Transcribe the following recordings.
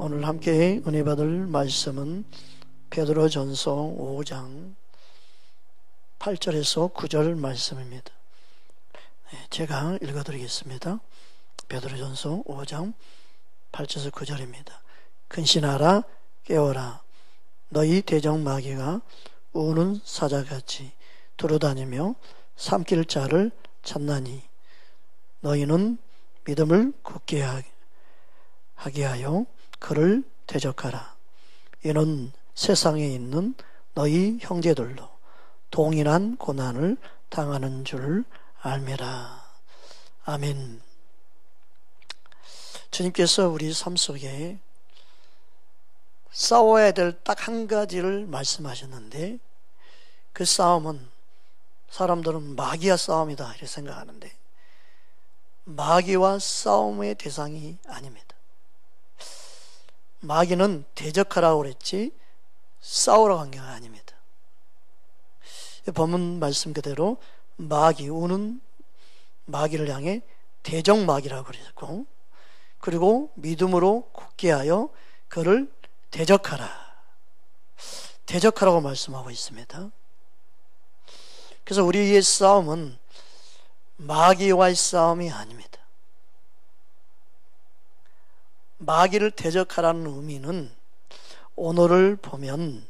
오늘 함께 은혜 받을 말씀은 베드로전서 5장 8절에서 9절 말씀입니다. 제가 읽어드리겠습니다. 베드로전서 5장 8절에서 9절입니다. 근신하라, 깨어라. 너희 대적 마귀가 우는 사자같이 두루다니며 삼킬 자를 찾나니 너희는 믿음을 굳게 하게 하여 그를 대적하라. 이는 세상에 있는 너희 형제들도 동일한 고난을 당하는 줄 알미라. 아멘. 주님께서 우리 삶 속에 싸워야 될 딱 한 가지를 말씀하셨는데, 그 싸움은 사람들은 마귀와 싸움이다 이렇게 생각하는데 마귀와 싸움의 대상이 아닙니다. 마귀는 대적하라고 그랬지 싸우라고 한 게 아닙니다. 본문 말씀 그대로 마귀, 우는 마귀를 향해 대적 마귀라고 그랬고, 그리고 믿음으로 굳게 하여 그를 대적하라. 대적하라고 말씀하고 있습니다. 그래서 우리의 싸움은 마귀와의 싸움이 아닙니다. 마귀를 대적하라는 의미는 오늘을 보면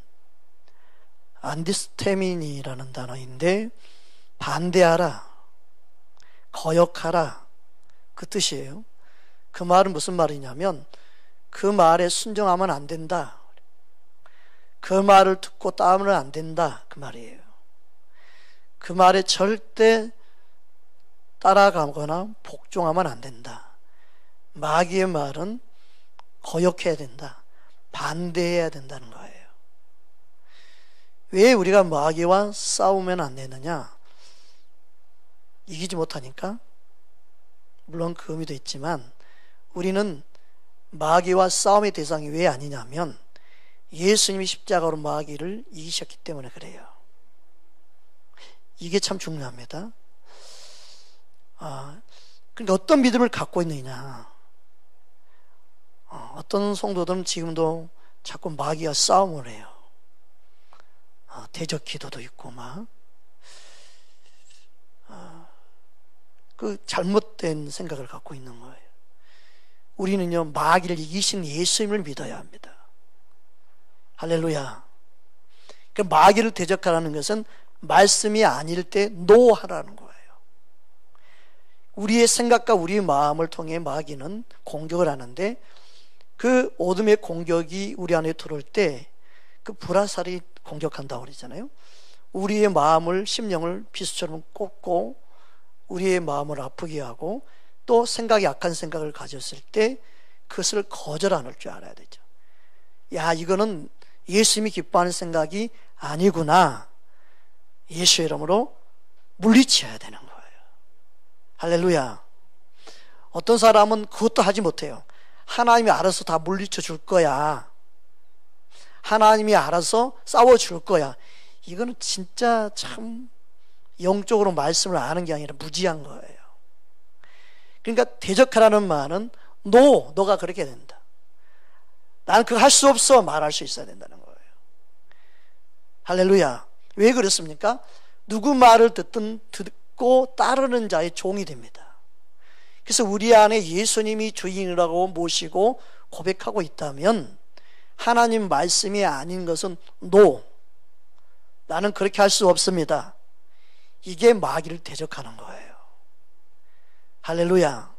안디스테미니라는 단어인데 반대하라, 거역하라 그 뜻이에요. 그 말은 무슨 말이냐면 그 말에 순종하면 안 된다, 그 말을 듣고 따르면 안 된다 그 말이에요. 그 말에 절대 따라가거나 복종하면 안 된다. 마귀의 말은 거역해야 된다, 반대해야 된다는 거예요. 왜 우리가 마귀와 싸우면 안 되느냐? 이기지 못하니까? 물론 그 의미도 있지만 우리는 마귀와 싸움의 대상이 왜 아니냐면 예수님이 십자가로 마귀를 이기셨기 때문에 그래요. 이게 참 중요합니다. 그러니까 어떤 믿음을 갖고 있느냐? 어떤 성도들은 지금도 자꾸 마귀와 싸움을 해요. 대적 기도도 있고 그 잘못된 생각을 갖고 있는 거예요. 우리는요, 마귀를 이기신 예수님을 믿어야 합니다. 할렐루야. 그 마귀를 대적하라는 것은 말씀이 아닐 때 노하라는 거예요. 우리의 생각과 우리의 마음을 통해 마귀는 공격을 하는데, 그 어둠의 공격이 우리 안에 들어올 때 그 불화살이 공격한다고 그러잖아요. 우리의 마음을, 심령을 비수처럼 꽂고 우리의 마음을 아프게 하고, 또 생각이 악한 생각을 가졌을 때 그것을 거절할 줄 알아야 되죠. 야, 이거는 예수님이 기뻐하는 생각이 아니구나. 예수의 이름으로 물리쳐야 되는 거예요. 할렐루야. 어떤 사람은 그것도 하지 못해요. 하나님이 알아서 다 물리쳐 줄 거야, 하나님이 알아서 싸워 줄 거야. 이거는 진짜 참 영적으로 말씀을 아는 게 아니라 무지한 거예요. 그러니까 대적하라는 말은 너가 그렇게 된다, 나는 그거 할 수 없어 말할 수 있어야 된다는 거예요. 할렐루야. 왜 그렇습니까? 누구 말을 듣고 따르는 자의 종이 됩니다. 그래서 우리 안에 예수님이 주인이라고 모시고 고백하고 있다면 하나님 말씀이 아닌 것은 나는 그렇게 할 수 없습니다. 이게 마귀를 대적하는 거예요. 할렐루야.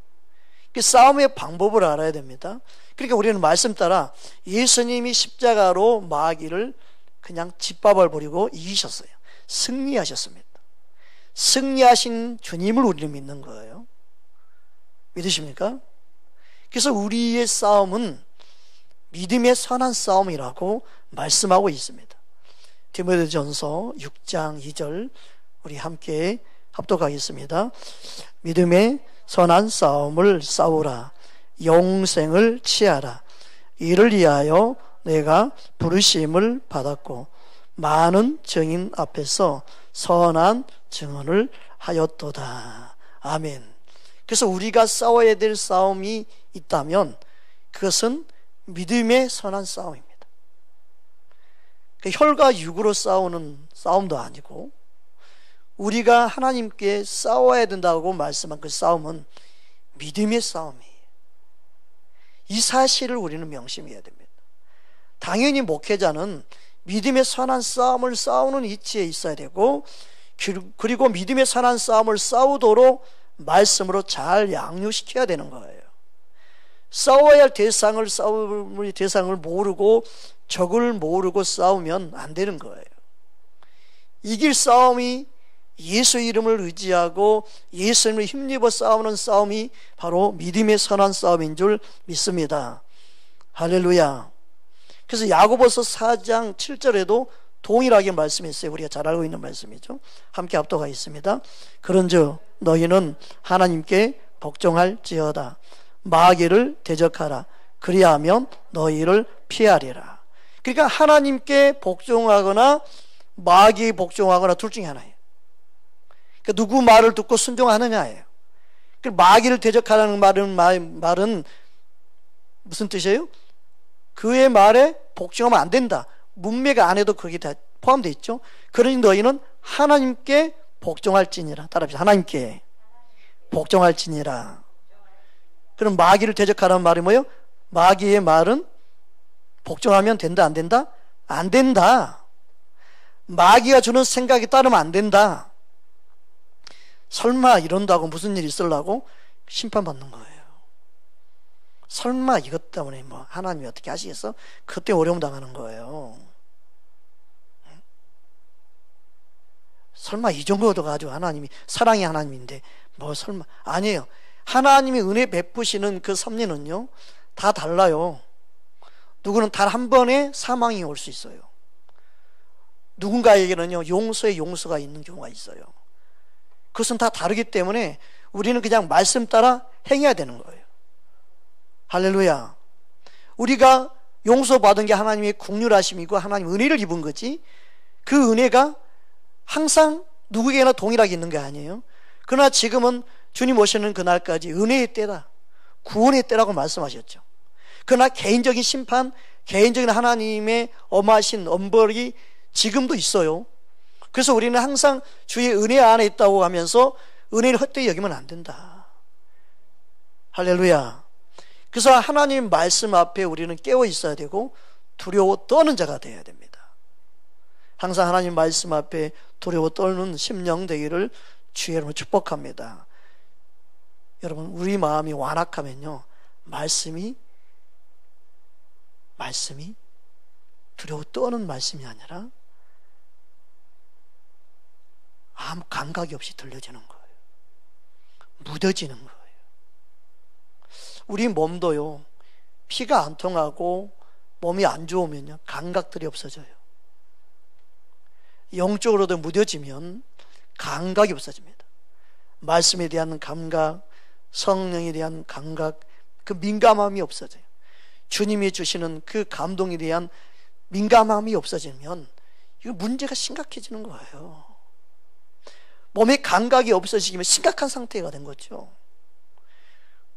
싸움의 방법을 알아야 됩니다. 그러니까 우리는 말씀 따라 예수님이 십자가로 마귀를 그냥 짓밟아 버리고 이기셨어요. 승리하셨습니다. 승리하신 주님을 우리는 믿는 거예요. 믿으십니까? 그래서 우리의 싸움은 믿음의 선한 싸움이라고 말씀하고 있습니다. 디모데전서 6장 2절 우리 함께 합독하겠습니다. 믿음의 선한 싸움을 싸우라. 영생을 취하라. 이를 위하여 내가 부르심을 받았고 많은 증인 앞에서 선한 증언을 하였도다. 아멘. 그래서 우리가 싸워야 될 싸움이 있다면 그것은 믿음의 선한 싸움입니다. 혈과 육으로 싸우는 싸움도 아니고 우리가 하나님께 싸워야 된다고 말씀한 그 싸움은 믿음의 싸움이에요. 이 사실을 우리는 명심해야 됩니다. 당연히 목회자는 믿음의 선한 싸움을 싸우는 위치에 있어야 되고, 그리고 믿음의 선한 싸움을 싸우도록 말씀으로 잘 양육시켜야 되는 거예요. 싸워야 할 싸움의 대상을 모르고 적을 모르고 싸우면 안 되는 거예요. 이길 싸움이 예수 이름을 의지하고 예수님을 힘입어 싸우는 싸움이 바로 믿음의 선한 싸움인 줄 믿습니다. 할렐루야. 그래서 야고보서 4장 7절에도 동일하게 말씀했어요. 우리가 잘 알고 있는 말씀이죠. 함께 합독하 있습니다. 그런즉 너희는 하나님께 복종할지어다. 마귀를 대적하라. 그리하면 너희를 피하리라. 그러니까 하나님께 복종하거나 마귀에 복종하거나 둘 중에 하나예요. 그러니까 누구 말을 듣고 순종하느냐예요. 마귀를 대적하라는 말은 무슨 뜻이에요? 그의 말에 복종하면 안 된다. 문맥 안에도 그게 다 포함되어 있죠. 그러니 너희는 하나님께 복종할지니라. 따라합시다. 하나님께 복종할지니라. 그럼 마귀를 대적하라는 말이 뭐예요? 마귀의 말은 복종하면 된다, 안 된다? 안 된다. 마귀가 주는 생각에 따르면 안 된다. 설마 이런다고 무슨 일이 있으려고 심판받는 거예요. 설마 이것 때문에 뭐 하나님이 어떻게 하시겠어? 그때 어려움 당하는 거예요. 설마 이 정도도 가지고 하나님이 사랑의 하나님인데 뭐 설마 아니에요. 하나님이 은혜 베푸시는 그 섭리는요 다 달라요. 누구는 단 한 번에 사망이 올 수 있어요. 누군가에게는요 용서의 용서가 있는 경우가 있어요. 그것은 다 다르기 때문에 우리는 그냥 말씀 따라 행해야 되는 거예요. 할렐루야. 우리가 용서받은 게 하나님의 긍휼하심이고 하나님 은혜를 입은 거지, 그 은혜가 항상 누구에게나 동일하게 있는 게 아니에요. 그러나 지금은 주님 오시는 그날까지 은혜의 때다, 구원의 때라고 말씀하셨죠. 그러나 개인적인 심판, 개인적인 하나님의 엄하신 엄벌이 지금도 있어요. 그래서 우리는 항상 주의 은혜 안에 있다고 하면서 은혜를 헛되이 여기면 안 된다. 할렐루야. 그래서 하나님 말씀 앞에 우리는 깨어 있어야 되고 두려워 떠는 자가 되어야 됩니다. 항상 하나님 말씀 앞에 두려워 떨는 심령 되기를 주의 이름으로 축복합니다. 여러분, 우리 마음이 완악하면요 말씀이 두려워 떠는 말씀이 아니라 아무 감각이 없이 들려지는 거예요. 무뎌지는 거예요. 우리 몸도요 피가 안 통하고 몸이 안 좋으면요 감각들이 없어져요. 영적으로도 무뎌지면 감각이 없어집니다. 말씀에 대한 감각, 성령에 대한 감각, 그 민감함이 없어져요. 주님이 주시는 그 감동에 대한 민감함이 없어지면 이거 문제가 심각해지는 거예요. 몸의 감각이 없어지면 심각한 상태가 된 거죠.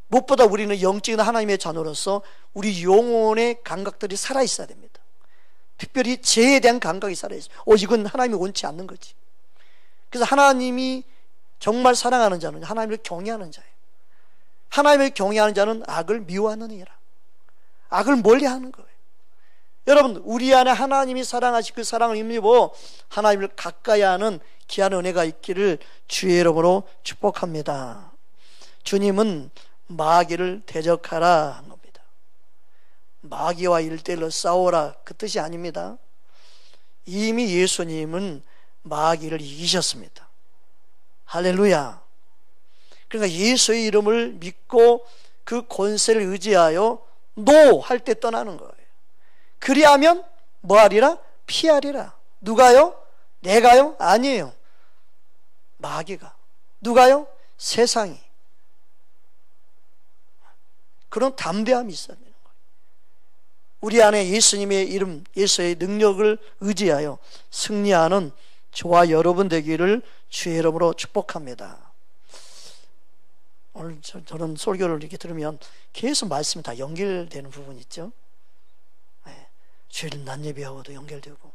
무엇보다 우리는 영적인 하나님의 자녀로서 우리 영혼의 감각들이 살아있어야 됩니다. 특별히 죄에 대한 감각이 살아있어요. 이건 하나님이 원치 않는 거지. 그래서 하나님이 정말 사랑하는 자는 하나님을 경외하는 자예요. 하나님을 경외하는 자는 악을 미워하느니라. 악을 멀리하는 거예요. 여러분, 우리 안에 하나님이 사랑하신 그 사랑을 힘입어 하나님을 가까이 하는 귀한 은혜가 있기를 주의 이름으로 축복합니다. 주님은 마귀를 대적하라 한 겁니다. 마귀와 1대1로 싸워라 그 뜻이 아닙니다. 이미 예수님은 마귀를 이기셨습니다. 할렐루야. 그러니까 예수의 이름을 믿고 그 권세를 의지하여 노 할 때 떠나는 거예요. 그리하면 뭐하리라? 피하리라. 누가요? 내가요? 아니에요. 마귀가. 누가요? 세상이. 그런 담대함이 있어야 되는 거예요. 우리 안에 예수님의 이름, 예수의 능력을 의지하여 승리하는 저와 여러분 되기를 주의 이름으로 축복합니다. 오늘 저는 설교를 이렇게 들으면 계속 말씀이 다 연결되는 부분이 있죠. 주일 낮 예배하고도 연결되고.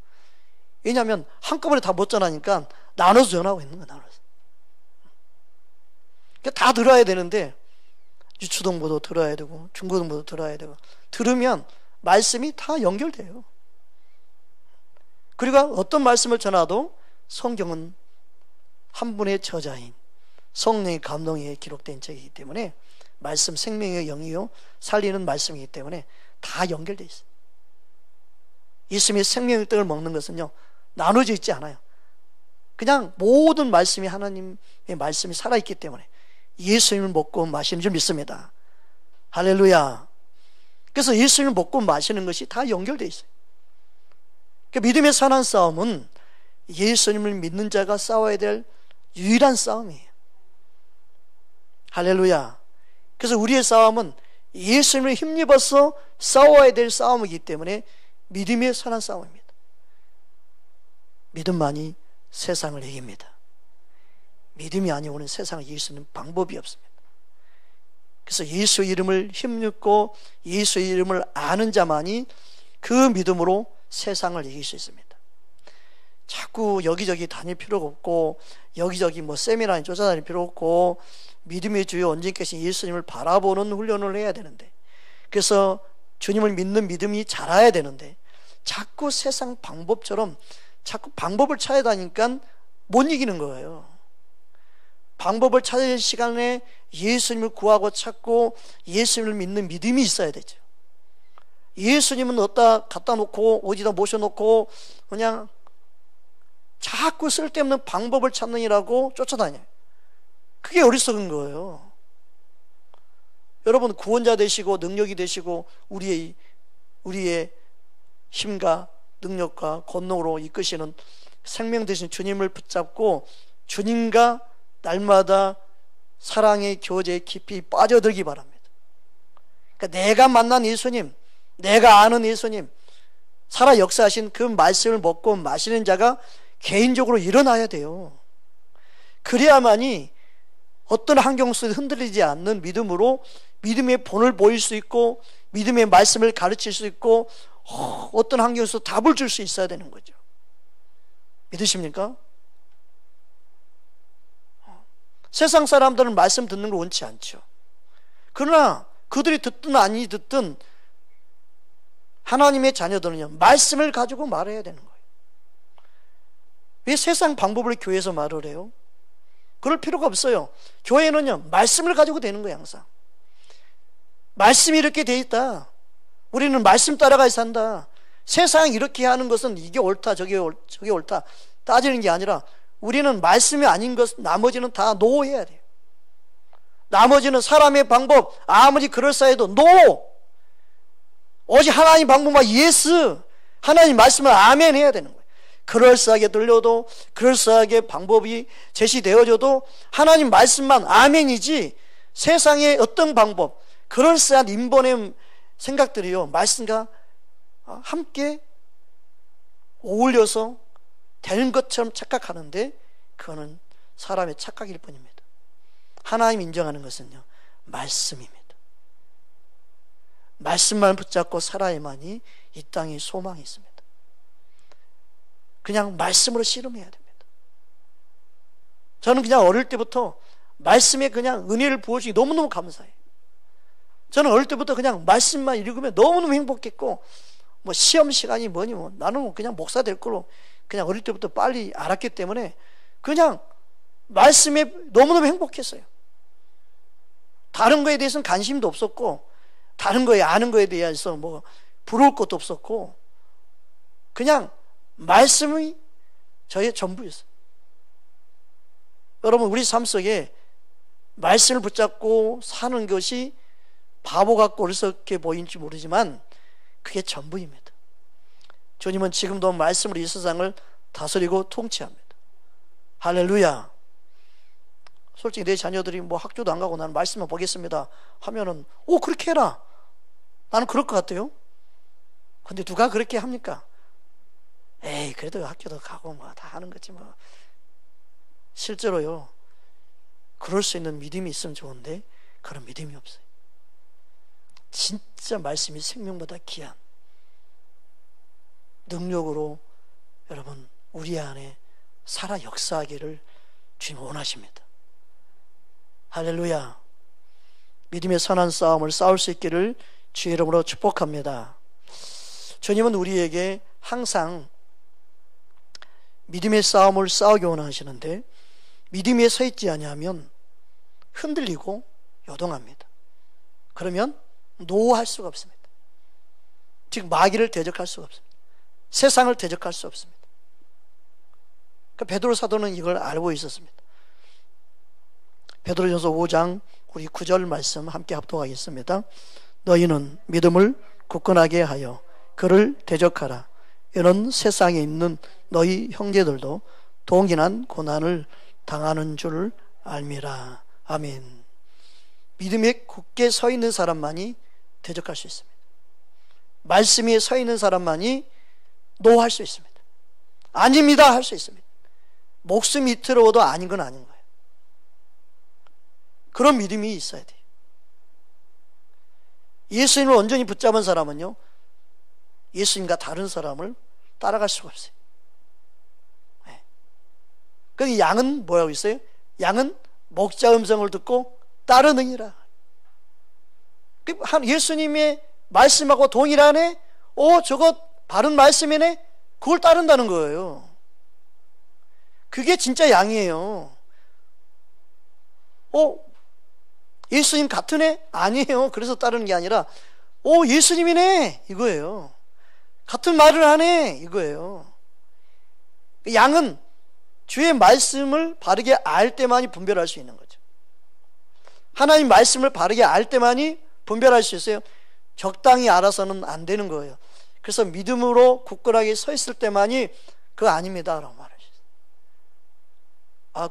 왜냐하면 한꺼번에 다 못 전하니까 나눠서 전하고 있는 거야. 나눠서. 그러니까 다 들어야 되는데 유초동부도 들어야 되고 중고등부도 들어야 되고, 들으면 말씀이 다 연결돼요. 그리고 어떤 말씀을 전하도 성경은 한 분의 저자인 성령의 감동에 기록된 책이기 때문에, 말씀 생명의 영이요 살리는 말씀이기 때문에 다 연결되어 있어요. 예수님의 생명의 떡을 먹는 것은요, 나눠져 있지 않아요. 그냥 모든 말씀이 하나님의 말씀이 살아있기 때문에 예수님을 먹고 마시는 줄 믿습니다. 할렐루야. 그래서 예수님을 먹고 마시는 것이 다 연결되어 있어요. 그러니까 믿음의 선한 싸움은 예수님을 믿는 자가 싸워야 될 유일한 싸움이에요. 할렐루야. 그래서 우리의 싸움은 예수님을 힘입어서 싸워야 될 싸움이기 때문에 믿음의 선한 싸움입니다. 믿음만이 세상을 이깁니다. 믿음이 아니오는 세상을 이길 수 있는 방법이 없습니다. 그래서 예수 이름을 힘입고 예수 이름을 아는 자만이 그 믿음으로 세상을 이길 수 있습니다. 자꾸 여기저기 다닐 필요가 없고, 여기저기 뭐 세미나에 쫓아다닐 필요 없고, 믿음의 주여 언제까지 예수님을 바라보는 훈련을 해야 되는데, 그래서 주님을 믿는 믿음이 자라야 되는데, 자꾸 세상 방법처럼 자꾸 방법을 찾아다니까 못 이기는 거예요. 방법을 찾을 시간에 예수님을 구하고 찾고 예수님을 믿는 믿음이 있어야 되죠. 예수님은 어디다 갖다 놓고 어디다 모셔놓고 그냥 자꾸 쓸데없는 방법을 찾느니라고 쫓아다녀요. 그게 어리석은 거예요. 여러분, 구원자 되시고 능력이 되시고 우리의 힘과 능력과 권능으로 이끄시는 생명 되신 주님을 붙잡고 주님과 날마다 사랑의 교제에 깊이 빠져들기 바랍니다. 그러니까 내가 만난 예수님, 내가 아는 예수님, 살아 역사하신 그 말씀을 먹고 마시는 자가 개인적으로 일어나야 돼요. 그래야만이 어떤 환경 속에 흔들리지 않는 믿음으로 믿음의 본을 보일 수 있고 믿음의 말씀을 가르칠 수 있고 어떤 환경에서 답을 줄 수 있어야 되는 거죠. 믿으십니까? 세상 사람들은 말씀 듣는 걸 원치 않죠. 그러나 그들이 듣든 아니 듣든 하나님의 자녀들은요, 말씀을 가지고 말해야 되는 거예요. 왜 세상 방법을 교회에서 말을 해요? 그럴 필요가 없어요. 교회는요, 말씀을 가지고 되는 거예요. 항상 말씀이 이렇게 돼 있다, 우리는 말씀 따라가야 산다, 세상이 이렇게 하는 것은 이게 옳다 저게 옳다 따지는 게 아니라 우리는 말씀이 아닌 것 나머지는 다 노해야 돼요. 나머지는 사람의 방법 아무리 그럴싸해도 노, 오직 하나님 방법만 예스, 하나님 말씀을 아멘 해야 되는 거예요. 그럴싸하게 들려도 그럴싸하게 방법이 제시되어져도 하나님 말씀만 아멘이지 세상의 어떤 방법, 그럴싸한 인본의 생각들이요, 말씀과 함께 어울려서 되는 것처럼 착각하는데 그거는 사람의 착각일 뿐입니다. 하나님 인정하는 것은요, 말씀입니다. 말씀만 붙잡고 살아야만이 이 땅에 소망이 있습니다. 그냥 말씀으로 씨름해야 됩니다. 저는 그냥 어릴 때부터 말씀에 그냥 은혜를 부어주기 너무너무 감사해요. 저는 어릴 때부터 그냥 말씀만 읽으면 너무너무 행복했고, 뭐 시험 시간이 뭐니 뭐 나는 그냥 목사 될 걸로 그냥 어릴 때부터 빨리 알았기 때문에 그냥 말씀에 너무너무 행복했어요. 다른 거에 대해서는 관심도 없었고, 다른 거에 아는 거에 대해서 뭐 부러울 것도 없었고, 그냥 말씀이 저의 전부였어요. 여러분, 우리 삶 속에 말씀을 붙잡고 사는 것이 바보 같고 어리석게 보일지 모르지만 그게 전부입니다. 주님은 지금도 말씀으로 이 세상을 다스리고 통치합니다. 할렐루야. 솔직히 내 자녀들이 뭐 학교도 안 가고 나는 말씀만 보겠습니다 하면은 그렇게 해라, 나는 그럴 것 같아요. 근데 누가 그렇게 합니까? 에이, 그래도 학교도 가고 뭐 다 하는 거지 뭐. 실제로요, 그럴 수 있는 믿음이 있으면 좋은데 그런 믿음이 없어요. 진짜 말씀이 생명보다 귀한, 능력으로 여러분 우리 안에 살아 역사하기를 주님 원하십니다. 할렐루야. 믿음의 선한 싸움을 싸울 수 있기를 주의 이름으로 축복합니다. 주님은 우리에게 항상 믿음의 싸움을 싸우기 원하시는데 믿음에 서 있지 아니하면 흔들리고 요동합니다. 그러면 노할 수가 없습니다. 즉 마귀를 대적할 수가 없습니다. 세상을 대적할 수 없습니다. 그러니까 베드로 사도는 이걸 알고 있었습니다. 베드로전서 5장 우리 9절 말씀 함께 합독하겠습니다. 너희는 믿음을 굳건하게 하여 그를 대적하라. 이는 세상에 있는 너희 형제들도 동일한 고난을 당하는 줄 알미라. 아멘. 믿음에 굳게 서 있는 사람만이 대적할 수 있습니다. 말씀 위에 서 있는 사람만이 노할 수 있습니다. 아닙니다 할 수 있습니다. 목숨이 틀어도 아닌 건 아닌 거예요. 그런 믿음이 있어야 돼요. 예수님을 온전히 붙잡은 사람은요, 예수님과 다른 사람을 따라갈 수가 없어요. 네. 그 양은 뭐라고 있어요? 양은 목자 음성을 듣고 따르느니라. 예수님의 말씀하고 동일하네? 저거 바른 말씀이네? 그걸 따른다는 거예요. 그게 진짜 양이에요. 예수님 같은 애? 아니에요. 그래서 따르는 게 아니라 예수님이네 이거예요. 같은 말을 하네 이거예요. 양은 주의 말씀을 바르게 알 때만이 분별할 수 있는 거죠. 하나님 말씀을 바르게 알 때만이 분별할 수 있어요. 적당히 알아서는 안 되는 거예요. 그래서 믿음으로 굳건하게 서 있을 때만이 그거 아닙니다 라고 말하셨어요.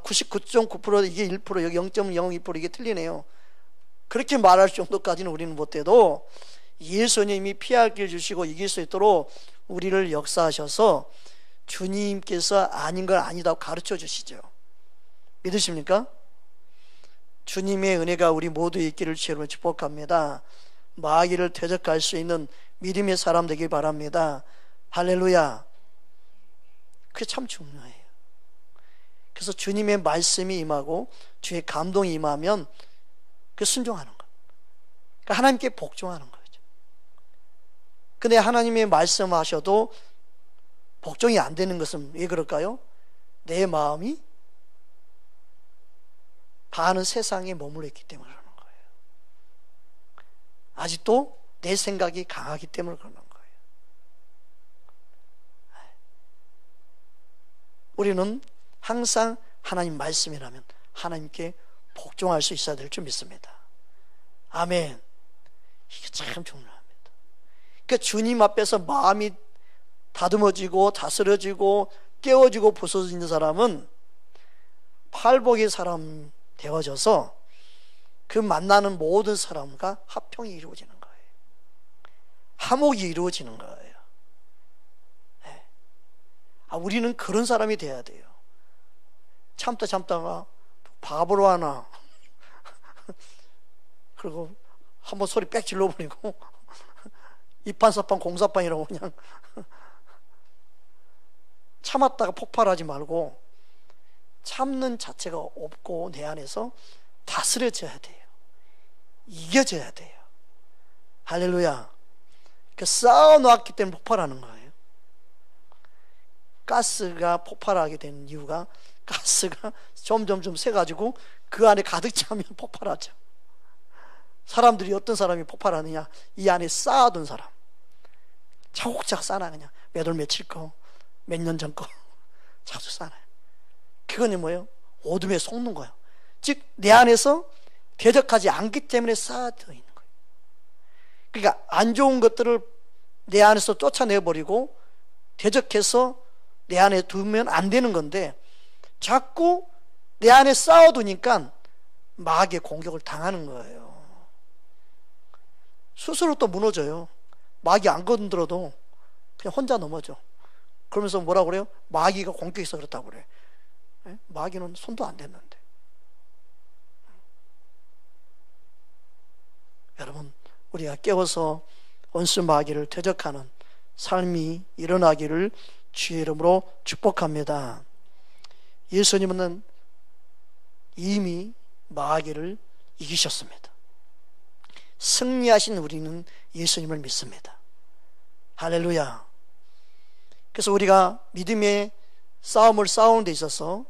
99.9% 이게 1% 여기 0.02% 이게 틀리네요. 그렇게 말할 정도까지는 우리는 못해도 예수님이 피할 길 주시고 이길 수 있도록 우리를 역사하셔서 주님께서 아닌 걸 아니다고 가르쳐 주시죠. 믿으십니까? 주님의 은혜가 우리 모두에 있기를 주로 축복합니다. 마귀를 대적할 수 있는 믿음의 사람 되길 바랍니다. 할렐루야. 그게 참 중요해요. 그래서 주님의 말씀이 임하고 주의 감동이 임하면 그 순종하는 것. 그러니까 하나님께 복종하는 거죠. 근데 하나님의 말씀하셔도 복종이 안 되는 것은 왜 그럴까요? 내 마음이 반은 세상에 머물러 있기 때문에 그러는 거예요. 아직도 내 생각이 강하기 때문에 그러는 거예요. 우리는 항상 하나님 말씀이라면 하나님께 복종할 수 있어야 될 줄 믿습니다. 아멘. 이게 참 중요합니다. 그러니까 주님 앞에서 마음이 다듬어지고 다스려지고 깨워지고 부서지는 사람은 팔복의 사람 되어져서 그 만나는 모든 사람과 화평이 이루어지는 거예요. 화목이 이루어지는 거예요. 네. 우리는 그런 사람이 돼야 돼요. 참다가 바보로 하나 그리고 한번 소리 빽 질러버리고 이판사판 공사판이라고 그냥 참았다가 폭발하지 말고 참는 자체가 없고 내 안에서 다스려져야 돼요. 이겨져야 돼요. 할렐루야. 쌓아놓았기 때문에 폭발하는 거예요. 가스가 폭발하게 된 이유가 가스가 점점 새가지고 그 안에 가득 차면 폭발하죠. 사람들이 어떤 사람이 폭발하느냐? 이 안에 쌓아둔 사람. 차곡차곡 쌓아놔. 그냥 몇 월 며칠 거, 몇 년 전 거 자주 쌓아놔요. 그건 뭐예요? 어둠에 속는 거예요. 즉 내 안에서 대적하지 않기 때문에 쌓아져 있는 거예요. 그러니까 안 좋은 것들을 내 안에서 쫓아내버리고 대적해서 내 안에 두면 안 되는 건데 자꾸 내 안에 쌓아두니까 마귀의 공격을 당하는 거예요. 스스로 또 무너져요. 마귀 안 건드려도 그냥 혼자 넘어져. 그러면서 뭐라고 그래요? 마귀가 공격해서 그렇다고 그래. 마귀는 손도 안 댔는데. 여러분, 우리가 깨워서 원수 마귀를 대적하는 삶이 일어나기를 주의 이름으로 축복합니다. 예수님은 이미 마귀를 이기셨습니다. 승리하신 우리는 예수님을 믿습니다. 할렐루야. 그래서 우리가 믿음의 싸움을 싸우는 데 있어서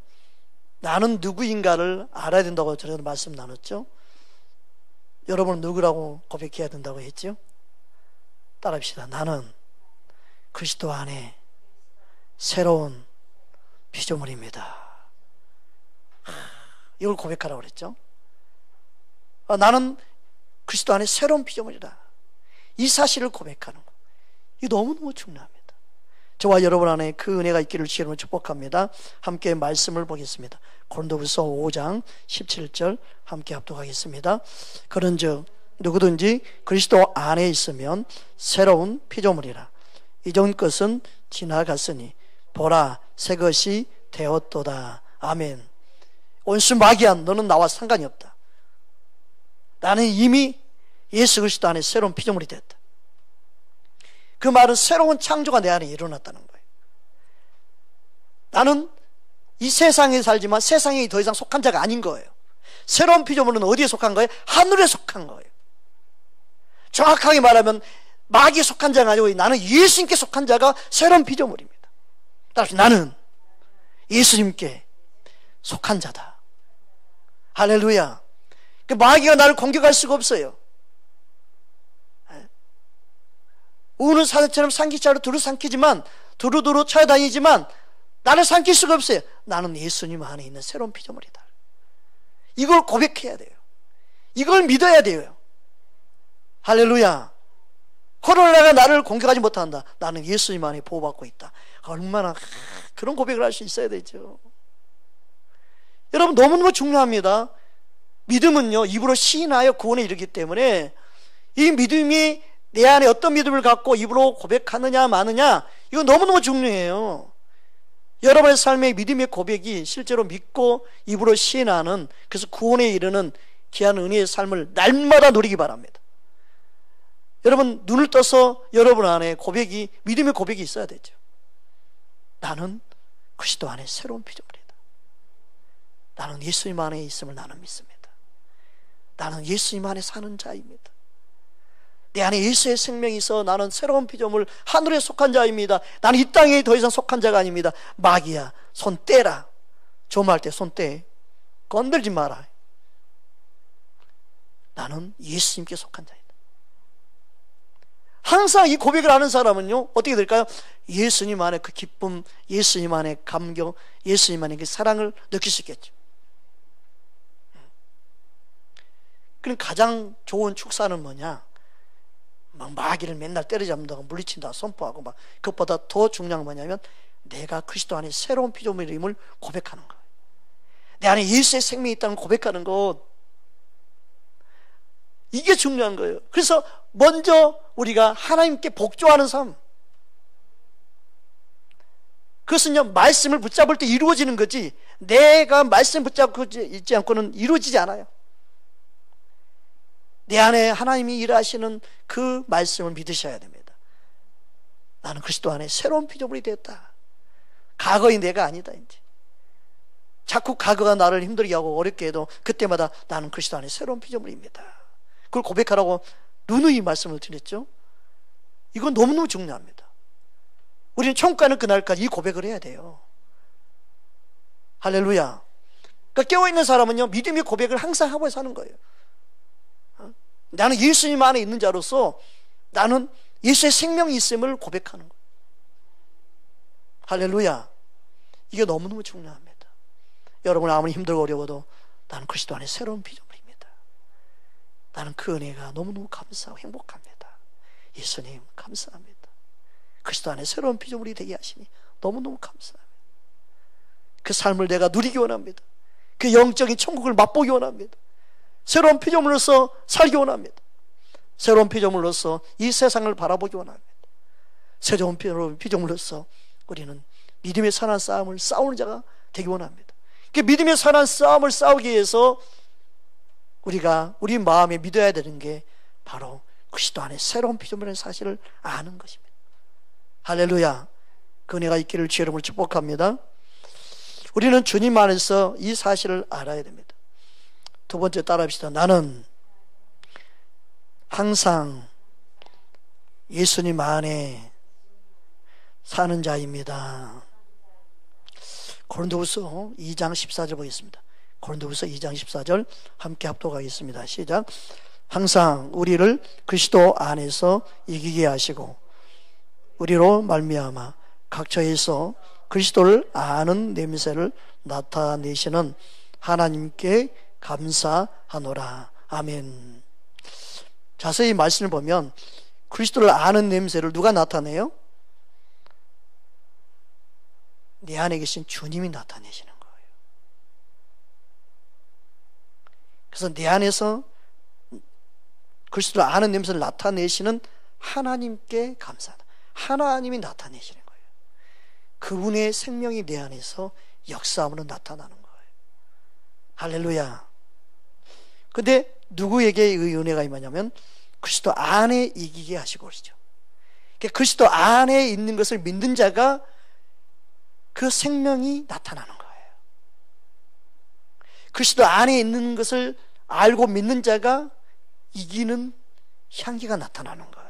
나는 누구인가를 알아야 된다고 저는 말씀 나눴죠. 여러분은 누구라고 고백해야 된다고 했죠? 따라합시다. 나는 그리스도 안에 새로운 피조물입니다. 이걸 고백하라고 그랬죠. 나는 그리스도 안에 새로운 피조물이다. 이 사실을 고백하는 거. 이거 너무너무 중요합니다. 저와 여러분 안에 그 은혜가 있기를 주님으로 축복합니다. 함께 말씀을 보겠습니다. 고린도후서 5장 17절 함께 합독하겠습니다. 그런즉 누구든지 그리스도 안에 있으면 새로운 피조물이라. 이전 것은 지나갔으니 보라 새 것이 되었도다. 아멘. 온수 마귀야, 너는 나와 상관이 없다. 나는 이미 예수 그리스도 안에 새로운 피조물이 됐다. 그 말은 새로운 창조가 내 안에 일어났다는 거예요. 나는 이 세상에 살지만 세상에 더 이상 속한 자가 아닌 거예요. 새로운 피조물은 어디에 속한 거예요? 하늘에 속한 거예요. 정확하게 말하면 마귀에 속한 자가 아니고 나는 예수님께 속한 자가 새로운 피조물입니다. 따라서 나는 예수님께 속한 자다. 할렐루야. 마귀가 나를 공격할 수가 없어요. 우는 사자처럼 삼키자로 두루 삼키지만 두루두루 쳐다니지만 나를 삼킬 수가 없어요. 나는 예수님 안에 있는 새로운 피조물이다. 이걸 고백해야 돼요. 이걸 믿어야 돼요. 할렐루야. 코로나가 나를 공격하지 못한다. 나는 예수님 안에 보호받고 있다. 얼마나 그런 고백을 할 수 있어야 되죠. 여러분 너무너무 중요합니다. 믿음은요 입으로 시인하여 구원에 이르기 때문에 이 믿음이 내 안에 어떤 믿음을 갖고 입으로 고백하느냐 마느냐 이거 너무너무 중요해요. 여러분의 삶의 믿음의 고백이 실제로 믿고 입으로 시인하는, 그래서 구원에 이르는 귀한 은혜의 삶을 날마다 누리기 바랍니다. 여러분 눈을 떠서 여러분 안에 고백이, 믿음의 고백이 있어야 되죠. 나는 그리스도 안에 새로운 피조물이다. 나는 예수님 안에 있음을 나는 믿습니다. 나는 예수님 안에 사는 자입니다. 내 안에 예수의 생명이 있어 나는 새로운 피조물, 하늘에 속한 자입니다. 나는 이 땅에 더 이상 속한 자가 아닙니다. 마귀야, 손 떼라. 조마할 때 손 떼. 건들지 마라. 나는 예수님께 속한 자이다. 항상 이 고백을 하는 사람은요 어떻게 될까요? 예수님 안에 그 기쁨, 예수님 안에 감격, 예수님 안에 그 사랑을 느낄 수 있겠죠. 그럼 가장 좋은 축사는 뭐냐? 막 마귀를 맨날 때려잡는다고 물리친다 선포하고 막, 그것보다 더 중요한 건 뭐냐면 내가 그리스도 안에 새로운 피조물임을 고백하는 거예요. 내 안에 예수의 생명이 있다는 고백하는 것, 이게 중요한 거예요. 그래서 먼저 우리가 하나님께 복종하는 삶, 그것은요 말씀을 붙잡을 때 이루어지는 거지 내가 말씀 붙잡고 있지 않고는 이루어지지 않아요. 내 안에 하나님이 일하시는 그 말씀을 믿으셔야 됩니다. 나는 그리스도 안에 새로운 피조물이 됐다. 과거의 내가 아니다. 이제 자꾸 과거가 나를 힘들게 하고 어렵게 해도 그때마다 나는 그리스도 안에 새로운 피조물입니다. 그걸 고백하라고 누누이 말씀을 드렸죠. 이건 너무너무 중요합니다. 우리는 천국 가는 그날까지 이 고백을 해야 돼요. 할렐루야. 그러니까 깨어있는 사람은요 믿음의 고백을 항상 하고 사는 거예요. 나는 예수님 안에 있는 자로서 나는 예수의 생명이 있음을 고백하는 거예요. 할렐루야. 이게 너무너무 중요합니다. 여러분 아무리 힘들고 어려워도 나는 그리스도 안에 새로운 피조물입니다. 나는 그 은혜가 너무너무 감사하고 행복합니다. 예수님 감사합니다. 그리스도 안에 새로운 피조물이 되게 하시니 너무너무 감사합니다. 그 삶을 내가 누리기 원합니다. 그 영적인 천국을 맛보기 원합니다. 새로운 피조물로서 살기 원합니다. 새로운 피조물로서 이 세상을 바라보기 원합니다. 새로운 피조물로서 우리는 믿음의 선한 싸움을 싸우는 자가 되기 원합니다. 그 믿음의 선한 싸움을 싸우기 위해서 우리가 우리 마음에 믿어야 되는 게 바로 그리스도 안에 새로운 피조물의 사실을 아는 것입니다. 할렐루야. 그 은혜가 있기를 주의 이름으로 축복합니다. 우리는 주님 안에서 이 사실을 알아야 됩니다. 두 번째 따라합시다. 나는 항상 예수님 안에 사는 자입니다. 고린도후서 2장 14절 보겠습니다. 고린도후서 2장 14절 함께 합독하겠습니다. 시작. 항상 우리를 그리스도 안에서 이기게 하시고 우리로 말미암아 각처에서 그리스도를 아는 냄새를 나타내시는 하나님께 감사하노라. 아멘. 자세히 말씀을 보면 그리스도를 아는 냄새를 누가 나타내요? 내 안에 계신 주님이 나타내시는 거예요. 그래서 내 안에서 그리스도를 아는 냄새를 나타내시는 하나님께 감사하다. 하나님이 나타내시는 거예요. 그분의 생명이 내 안에서 역사함으로 나타나는 거예요. 할렐루야. 근데 누구에게 이 은혜가 임하냐면 그리스도 안에 이기게 하시고 그러시죠. 그리스도 안에 있는 것을 믿는 자가 그 생명이 나타나는 거예요. 그리스도 안에 있는 것을 알고 믿는 자가 이기는 향기가 나타나는 거예요.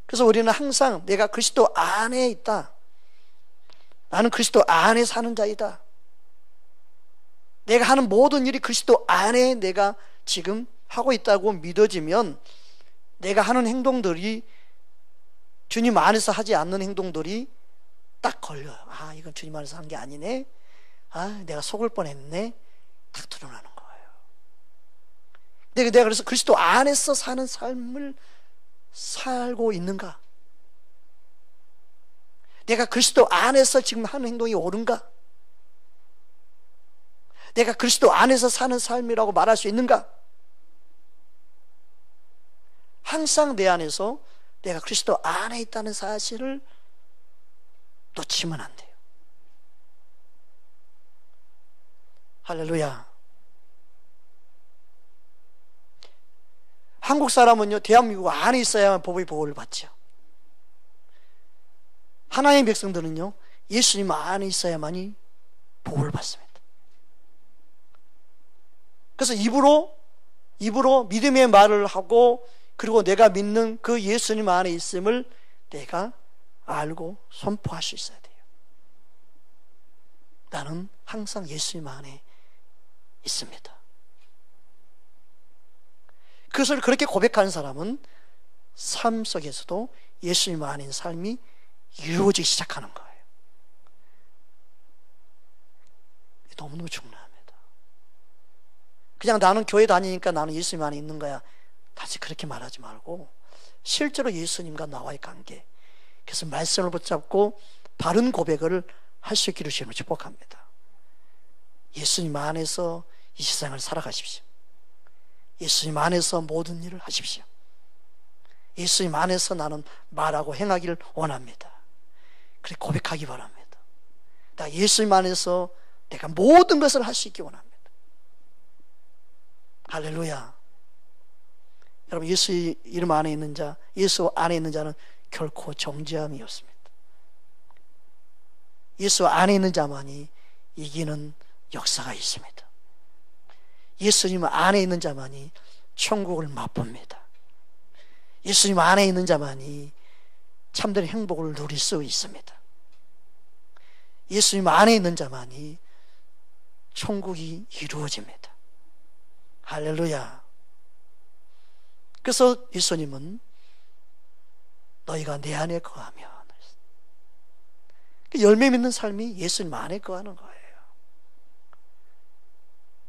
그래서 우리는 항상 내가 그리스도 안에 있다. 나는 그리스도 안에 사는 자이다. 내가 하는 모든 일이 그리스도 안에 내가 지금 하고 있다고 믿어지면 내가 하는 행동들이 주님 안에서 하지 않는 행동들이 딱 걸려요. 아, 이건 주님 안에서 한 게 아니네. 아, 내가 속을 뻔했네. 딱 드러나는 거예요. 내가 그래서 그리스도 안에서 사는 삶을 살고 있는가? 내가 그리스도 안에서 지금 하는 행동이 옳은가? 내가 그리스도 안에서 사는 삶이라고 말할 수 있는가? 항상 내 안에서 내가 그리스도 안에 있다는 사실을 놓치면 안 돼요. 할렐루야. 한국 사람은요, 대한민국 안에 있어야만 법의 보호를 받죠. 하나님의 백성들은요, 예수님 안에 있어야만이 보호를 받습니다. 그래서 입으로 믿음의 말을 하고, 그리고 내가 믿는 그 예수님 안에 있음을 내가 알고 선포할 수 있어야 돼요. 나는 항상 예수님 안에 있습니다. 그것을 그렇게 고백하는 사람은 삶 속에서도 예수님 안에 있는 삶이 이루어지기 시작하는 거예요. 너무너무 중요합니다. 그냥 나는 교회 다니니까 나는 예수님 안에 있는 거야, 다시 그렇게 말하지 말고 실제로 예수님과 나와의 관계, 그래서 말씀을 붙잡고 바른 고백을 할 수 있기를 주님을 축복합니다. 예수님 안에서 이 세상을 살아가십시오. 예수님 안에서 모든 일을 하십시오. 예수님 안에서 나는 말하고 행하기를 원합니다. 그래 고백하기 바랍니다. 나 예수님 안에서 내가 모든 것을 할 수 있기 원합니다. 할렐루야. 여러분, 예수 이름 안에 있는 자, 예수 안에 있는 자는 결코 정죄함이 없습니다. 예수 안에 있는 자만이 이기는 역사가 있습니다. 예수님 안에 있는 자만이 천국을 맛봅니다. 예수님 안에 있는 자만이 참된 행복을 누릴 수 있습니다. 예수님 안에 있는 자만이 천국이 이루어집니다. 할렐루야. 그래서 예수님은 너희가 내 안에 거하면, 열매 맺는 삶이 예수님 안에 거하는 거예요.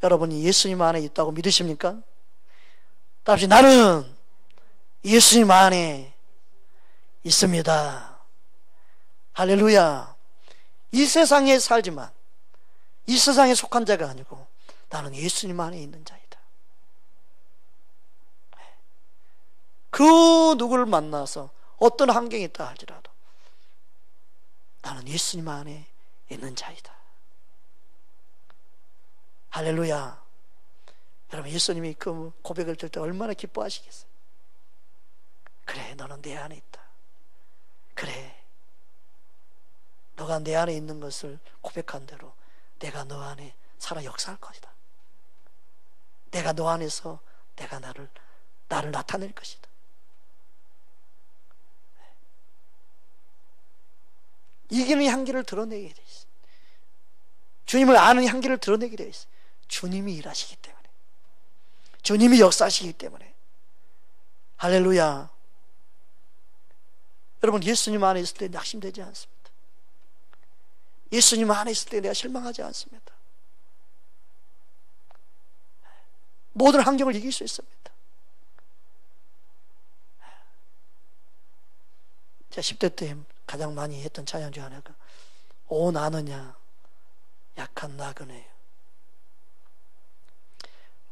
여러분이 예수님 안에 있다고 믿으십니까? 다시 나는 예수님 안에 있습니다. 할렐루야. 이 세상에 살지만 이 세상에 속한 자가 아니고 나는 예수님 안에 있는 자이다. 그 누구를 만나서 어떤 환경이 있다 할지라도 나는 예수님 안에 있는 자이다. 할렐루야. 여러분, 예수님이 그 고백을 들 때 얼마나 기뻐하시겠어요? 그래, 너는 내 안에 있다. 그래, 너가 내 안에 있는 것을 고백한 대로 내가 너 안에 살아 역사할 것이다. 내가 너 안에서 내가 나를 나타낼 것이다. 이기는 향기를 드러내게 돼 있어. 주님을 아는 향기를 드러내게 돼 있어. 주님이 일하시기 때문에, 주님이 역사하시기 때문에. 할렐루야. 여러분, 예수님 안에 있을 때 낙심되지 않습니다. 예수님 안에 있을 때 내가 실망하지 않습니다. 모든 환경을 이길 수 있습니다. 제가 10대 때 가장 많이 했던 찬양 중 하나가 오 나느냐 약한 나그네요.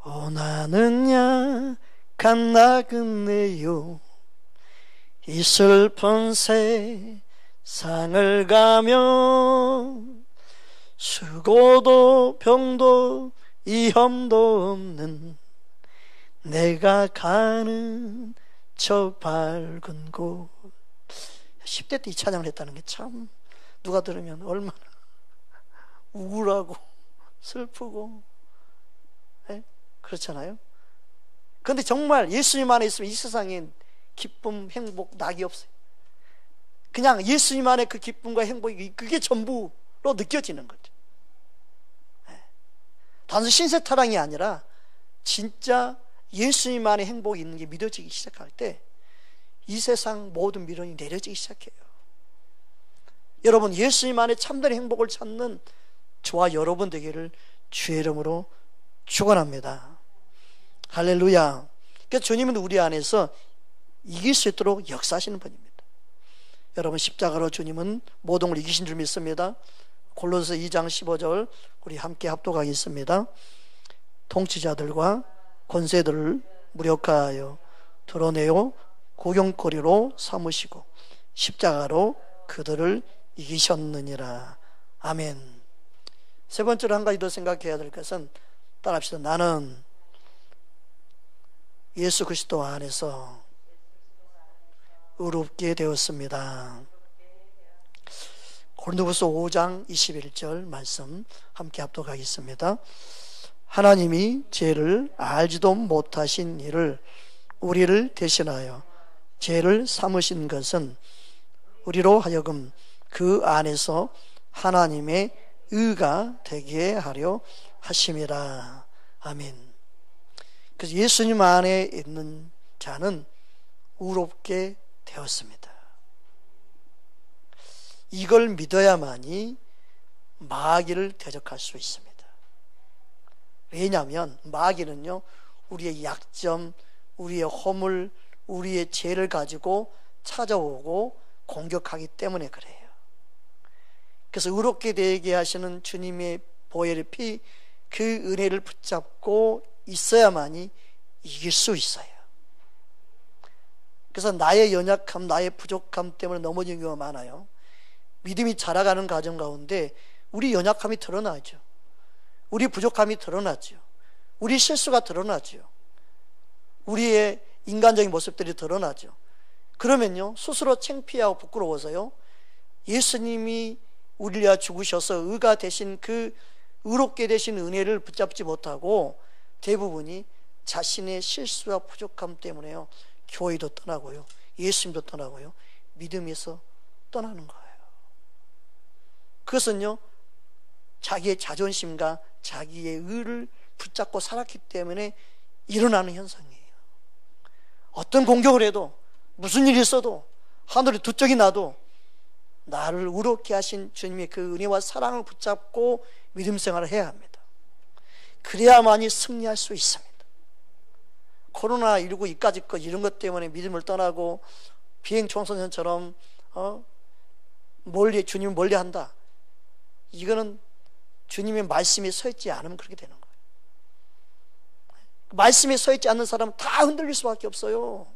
오 나는 약한 나그네요. 이 슬픈 세상을 가며 수고도 병도 위험도 없는 내가 가는 저 밝은 곳. 10대 때 이 찬양을 했다는 게 참 누가 들으면 얼마나 우울하고 슬프고, 네? 그렇잖아요. 그런데 정말 예수님 안에 있으면 이 세상에 기쁨, 행복, 낙이 없어요. 그냥 예수님 안에 그 기쁨과 행복이 그게 전부로 느껴지는 거죠. 네. 단순 신세타랑이 아니라 진짜 예수님 안에 행복이 있는 게 믿어지기 시작할 때 이 세상 모든 미련이 내려지기 시작해요. 여러분, 예수님 안에 참된 행복을 찾는 저와 여러분 되기를 주의 이름으로 축원합니다. 할렐루야. 그래서 주님은 우리 안에서 이길 수 있도록 역사하시는 분입니다. 여러분, 십자가로 주님은 모든 걸 이기신 줄 믿습니다. 골로새 2장 15절 우리 함께 합독하겠습니다. 통치자들과 권세들을 무력화하여 드러내어 구경거리로 삼으시고 십자가로 그들을 이기셨느니라. 아멘. 세 번째로 한 가지 더 생각해야 될 것은, 따라합시다. 나는 예수 그리스도 안에서 의롭게 되었습니다. 고린도후서 5장 21절 말씀 함께 합독하겠습니다. 하나님이 죄를 알지도 못하신 이를 우리를 대신하여 죄를 삼으신 것은 우리로 하여금 그 안에서 하나님의 의가 되게 하려 하심이라. 아멘. 그래서 예수님 안에 있는 자는 의롭게 되었습니다. 이걸 믿어야만이 마귀를 대적할 수 있습니다. 왜냐하면 마귀는요, 우리의 약점, 우리의 허물, 우리의 죄를 가지고 찾아오고 공격하기 때문에 그래요. 그래서 의롭게 되게 하시는 주님의 보혈의 피, 그 은혜를 붙잡고 있어야만이 이길 수 있어요. 그래서 나의 연약함, 나의 부족함 때문에 넘어지는 경우가 많아요. 믿음이 자라가는 과정 가운데 우리 연약함이 드러나죠. 우리 부족함이 드러나죠. 우리 실수가 드러나죠. 우리의 인간적인 모습들이 드러나죠. 그러면요, 스스로 창피하고 부끄러워서요, 예수님이 우리를 위하여 죽으셔서 의가 되신 그 의롭게 되신 은혜를 붙잡지 못하고 대부분이 자신의 실수와 부족함 때문에요, 교회도 떠나고요, 예수님도 떠나고요, 믿음에서 떠나는 거예요. 그것은요, 자기의 자존심과 자기의 의를 붙잡고 살았기 때문에 일어나는 현상이에요. 어떤 공격을 해도, 무슨 일이 있어도, 하늘에 두 쪽이 나도 나를 의롭게 하신 주님의 그 은혜와 사랑을 붙잡고 믿음 생활을 해야 합니다. 그래야만이 승리할 수 있습니다. 코로나19 이까짓 것, 이런 것 때문에 믿음을 떠나고 비행 청소년처럼 주님을 멀리한다, 이거는 주님의 말씀에 서 있지 않으면 그렇게 되는 거예요. 말씀에 서 있지 않는 사람은 다 흔들릴 수밖에 없어요.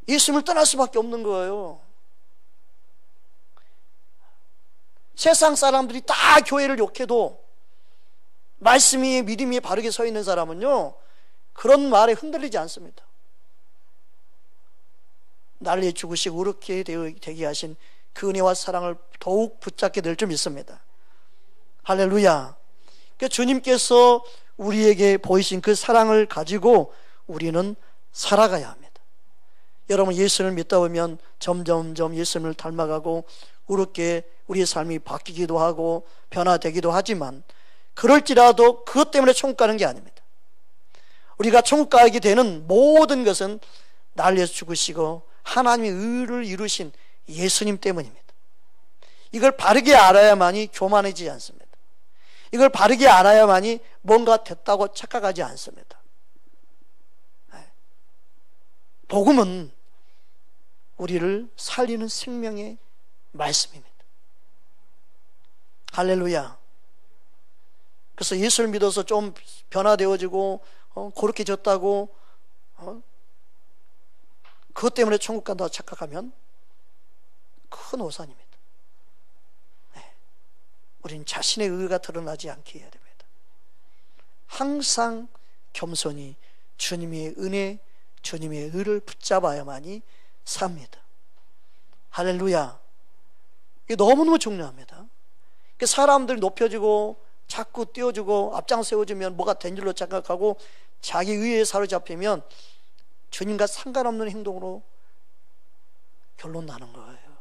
예수님을 떠날 수밖에 없는 거예요. 세상 사람들이 다 교회를 욕해도 말씀이, 믿음이 바르게 서 있는 사람은요, 그런 말에 흔들리지 않습니다. 나를 위해 죽으시고 그렇게 되게 하신 그 은혜와 사랑을 더욱 붙잡게 될 줄 믿습니다. 할렐루야. 그러니까 주님께서 우리에게 보이신 그 사랑을 가지고 우리는 살아가야 합니다. 여러분, 예수를 믿다 보면 점점점 예수님을 닮아가고 그렇게 우리의 삶이 바뀌기도 하고 변화되기도 하지만, 그럴지라도 그것 때문에 천국 가는 게 아닙니다. 우리가 천국 가게 되는 모든 것은 나를 위해서 죽으시고 하나님의 의를 이루신 예수님 때문입니다. 이걸 바르게 알아야만이 교만해지지 않습니다. 이걸 바르게 알아야만이 뭔가 됐다고 착각하지 않습니다. 복음은 우리를 살리는 생명의 말씀입니다. 할렐루야. 그래서 예수를 믿어서 좀 변화되어지고 그렇게 졌다고 그것 때문에 천국 간다고 착각하면 큰 오산입니다. 우리는 자신의 의가 드러나지 않게 해야 됩니다. 항상 겸손히 주님의 은혜, 주님의 의를 붙잡아야만이 삽니다. 할렐루야. 이게 너무너무 중요합니다. 사람들이 높여주고 자꾸 띄워주고 앞장 세워주면 뭐가 된 줄로 착각하고 자기 의에 사로잡히면 주님과 상관없는 행동으로 결론 나는 거예요.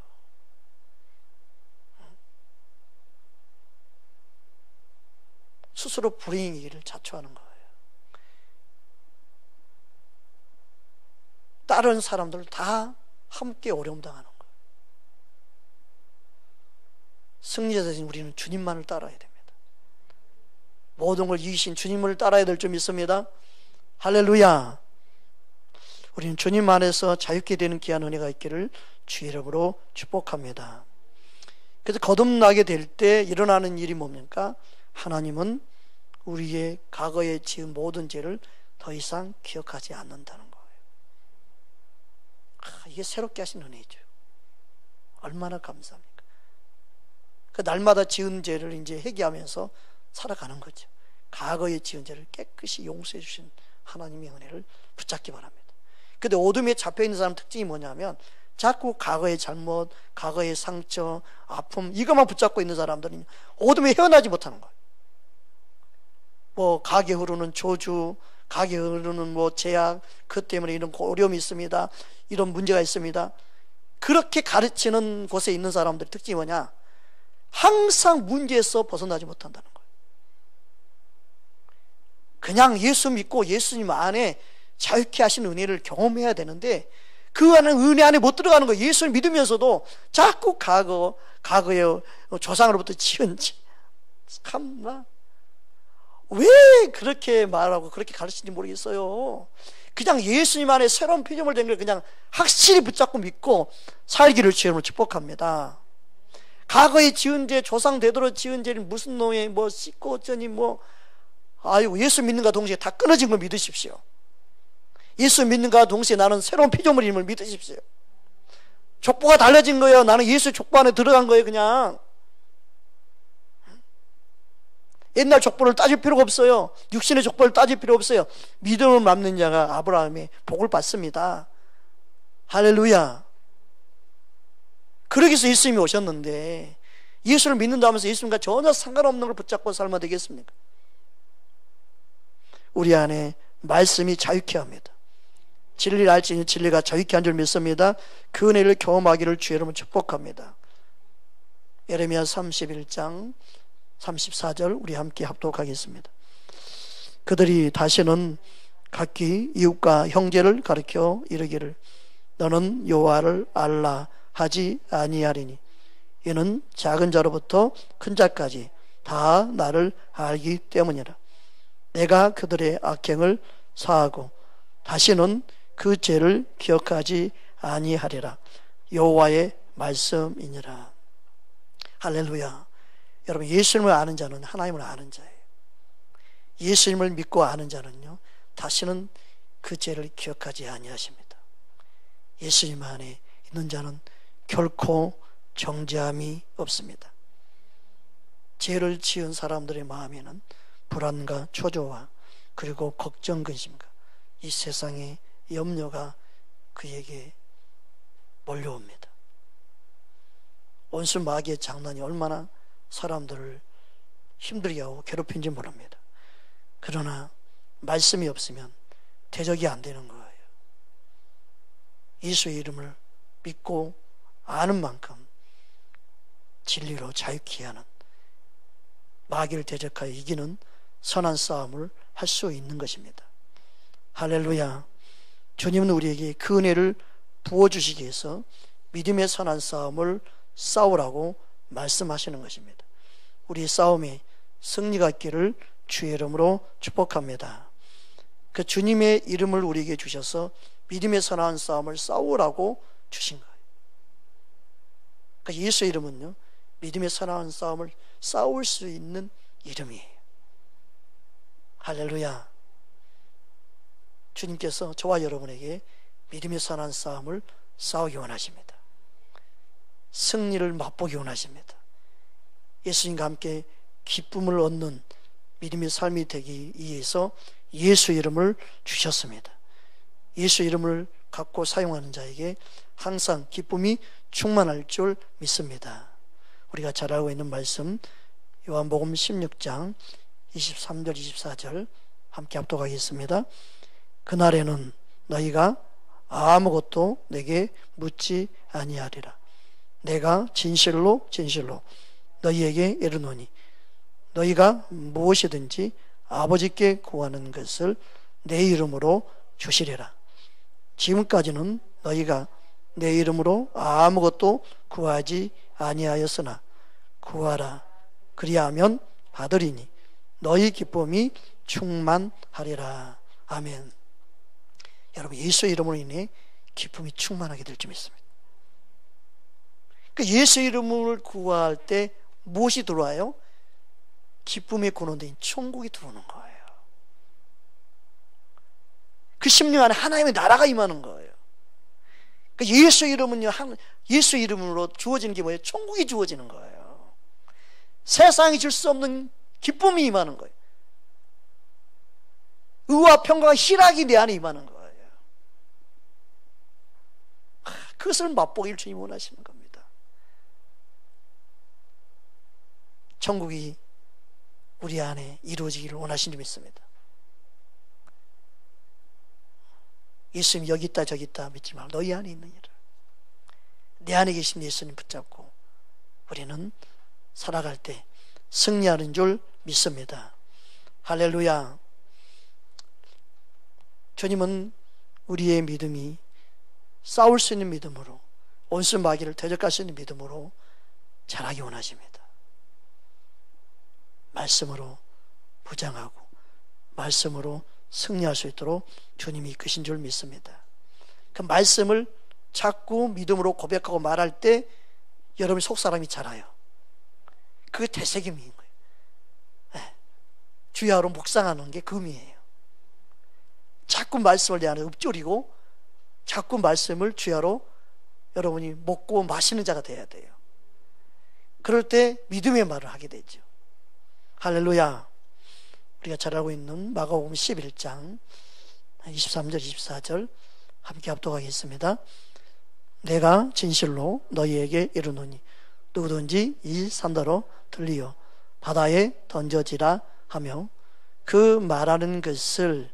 스스로 불행이기를 자초하는 거예요. 다른 사람들 다 함께 어려움 당하는 거예요. 승리자 되신 우리는 주님만을 따라야 됩니다. 모든 걸 이기신 주님을 따라야 될 줄 믿습니다. 할렐루야. 우리는 주님 안에서 자유케 되는 귀한 은혜가 있기를 주의 이름으로 축복합니다. 그래서 거듭나게 될 때 일어나는 일이 뭡니까? 하나님은 우리의 과거에 지은 모든 죄를 더 이상 기억하지 않는다는 거예요. 이게 새롭게 하신 은혜죠. 얼마나 감사합니까? 그 날마다 지은 죄를 이제 회개하면서 살아가는 거죠. 과거에 지은 죄를 깨끗이 용서해 주신 하나님의 은혜를 붙잡기 바랍니다. 근데 어둠에 잡혀있는 사람 특징이 뭐냐면 자꾸 과거의 잘못, 과거의 상처, 아픔 이것만 붙잡고 있는 사람들은 어둠에 헤어나지 못하는 거예요. 뭐 가게 흐르는 저주, 가게 흐르는 뭐 제약, 그 때문에 이런 어려움이 있습니다, 이런 문제가 있습니다. 그렇게 가르치는 곳에 있는 사람들의 특징이 뭐냐? 항상 문제에서 벗어나지 못한다는 거예요. 그냥 예수 믿고 예수님 안에 자유케 하신 은혜를 경험해야 되는데 그 안에 은혜 안에 못 들어가는 거예요. 예수를 믿으면서도 자꾸 과거의 조상으로부터 지은 죄. 참나 왜 그렇게 말하고 그렇게 가르치는지 모르겠어요. 그냥 예수님 안에 새로운 피조물 된 걸 그냥 확실히 붙잡고 믿고 살기를 주님으로 축복합니다. 과거에 지은 죄, 조상 되도록 지은 죄를 무슨 놈에 뭐 씻고 어쩌니 뭐 아이고, 예수 믿는가 동시에 다 끊어진 걸 믿으십시오. 예수 믿는가 동시에 나는 새로운 피조물임을 믿으십시오. 족보가 달라진 거예요. 나는 예수 족보 안에 들어간 거예요. 그냥 옛날 족보를 따질 필요가 없어요. 육신의 족보를 따질 필요 없어요. 믿음을 맡는 자가 아브라함의 복을 받습니다. 할렐루야. 그러기 위해서 예수님이 오셨는데 예수를 믿는다면서 예수님과 전혀 상관없는 걸 붙잡고 살면 되겠습니까? 우리 안에 말씀이 자유케 합니다. 진리를 알지 진리가 자유케 한 줄 믿습니다. 그 은혜를 경험하기를 주의 이름으로 축복합니다. 예레미야 31장 34절 우리 함께 합독하겠습니다. 그들이 다시는 각기 이웃과 형제를 가리켜 이르기를 너는 여호와를 알라 하지 아니하리니 이는 작은 자로부터 큰 자까지 다 나를 알기 때문이라. 내가 그들의 악행을 사하고 다시는 그 죄를 기억하지 아니하리라. 여호와의 말씀이니라. 할렐루야. 여러분, 예수님을 아는 자는 하나님을 아는 자예요. 예수님을 믿고 아는 자는요 다시는 그 죄를 기억하지 아니하십니다. 예수님 안에 있는 자는 결코 정죄함이 없습니다. 죄를 지은 사람들의 마음에는 불안과 초조와 그리고 걱정 근심과 이 세상의 염려가 그에게 몰려옵니다. 원수 마귀의 장난이 얼마나 사람들을 힘들게 하고 괴롭힌지 모릅니다. 그러나 말씀이 없으면 대적이 안 되는 거예요. 예수의 이름을 믿고 아는 만큼 진리로 자유케 하는, 마귀를 대적하여 이기는 선한 싸움을 할 수 있는 것입니다. 할렐루야. 주님은 우리에게 그 은혜를 부어주시기 위해서 믿음의 선한 싸움을 싸우라고 말씀하시는 것입니다. 우리 싸움에 승리가 있기를 주의 이름으로 축복합니다. 그 주님의 이름을 우리에게 주셔서 믿음의 선한 싸움을 싸우라고 주신 거예요. 그러니까 예수의 이름은요, 믿음의 선한 싸움을 싸울 수 있는 이름이에요. 할렐루야. 주님께서 저와 여러분에게 믿음의 선한 싸움을 싸우기 원하십니다. 승리를 맛보기 원하십니다. 예수님과 함께 기쁨을 얻는 믿음의 삶이 되기 위해서 예수 이름을 주셨습니다. 예수 이름을 갖고 사용하는 자에게 항상 기쁨이 충만할 줄 믿습니다. 우리가 잘 알고 있는 말씀, 요한복음 16장 23절 24절 함께 합독하겠습니다. 그날에는 너희가 아무것도 내게 묻지 아니하리라. 내가 진실로 진실로 너희에게 이르노니 너희가 무엇이든지 아버지께 구하는 것을 내 이름으로 주시리라. 지금까지는 너희가 내 이름으로 아무것도 구하지 아니하였으나 구하라. 그리하면 받으리니 너희 기쁨이 충만하리라. 아멘. 여러분, 예수의 이름으로 인해 기쁨이 충만하게 될 줄 믿습니다. 그 예수 이름을 구할 때 무엇이 들어와요? 기쁨의 근원대인 천국이 들어오는 거예요. 그 심령 안에 하나님의 나라가 임하는 거예요. 그 예수 이름은요, 예수 이름으로 주어지는 게 뭐예요? 천국이 주어지는 거예요. 세상이 줄 수 없는 기쁨이 임하는 거예요. 의와 평강과 희락이 내 안에 임하는 거예요. 그것을 맛보기를 주님이 원하시는 겁니다. 천국이 우리 안에 이루어지기를 원하시는 줄 믿습니다. 예수님 여기 있다 저기 있다 믿지 말고 너희 안에 있는 이를, 내 안에 계신 예수님 붙잡고 우리는 살아갈 때 승리하는 줄 믿습니다. 할렐루야. 주님은 우리의 믿음이 싸울 수 있는 믿음으로, 원수 마귀를 대적할 수 있는 믿음으로 자라기 원하십니다. 말씀으로 부장하고 말씀으로 승리할 수 있도록 주님이 이끄신 줄 믿습니다. 그 말씀을 자꾸 믿음으로 고백하고 말할 때 여러분의 속사람이 자라요. 그게 되새김인 거예요. 네. 주야로 묵상하는 게 금이에요. 자꾸 말씀을 내 안에 읊조리고 자꾸 말씀을 주야로 여러분이 먹고 마시는 자가 돼야 돼요. 그럴 때 믿음의 말을 하게 되죠. 할렐루야. 우리가 잘 알고 있는 마가복음 11장 23절 24절 함께 합독하겠습니다. 내가 진실로 너희에게 이르노니 누구든지 이 산더러 들리어 바다에 던져지라 하며 그 말하는 것을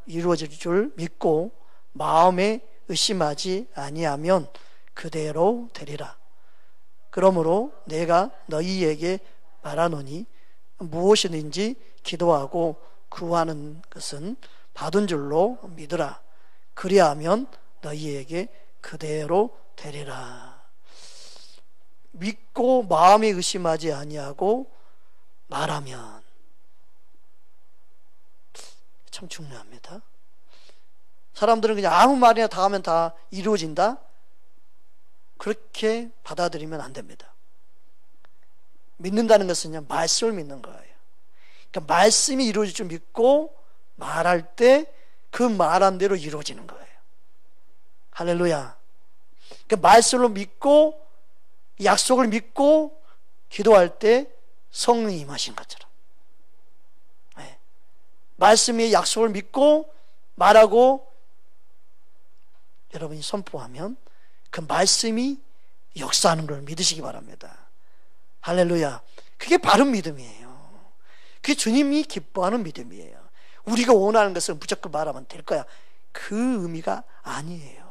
이루어질 줄 믿고 마음에 의심하지 아니하면 그대로 되리라. 그러므로 내가 너희에게 말하노니 무엇이든지 기도하고 구하는 것은 받은 줄로 믿으라. 그리하면 너희에게 그대로 되리라. 믿고 마음에 의심하지 아니하고 말하면 참 중요합니다. 사람들은 그냥 아무 말이나 다 하면 다 이루어진다? 그렇게 받아들이면 안 됩니다. 믿는다는 것은 그냥 말씀을 믿는 거예요. 그러니까 말씀이 이루어질 줄 믿고 말할 때 그 말한 대로 이루어지는 거예요. 할렐루야. 그러니까 말씀을 믿고 약속을 믿고 기도할 때 성령이 임하신 것처럼, 네. 말씀의 약속을 믿고 말하고 여러분이 선포하면 그 말씀이 역사하는 걸 믿으시기 바랍니다. 할렐루야. 그게 바른 믿음이에요. 그게 주님이 기뻐하는 믿음이에요. 우리가 원하는 것을 무조건 말하면 될 거야, 그 의미가 아니에요.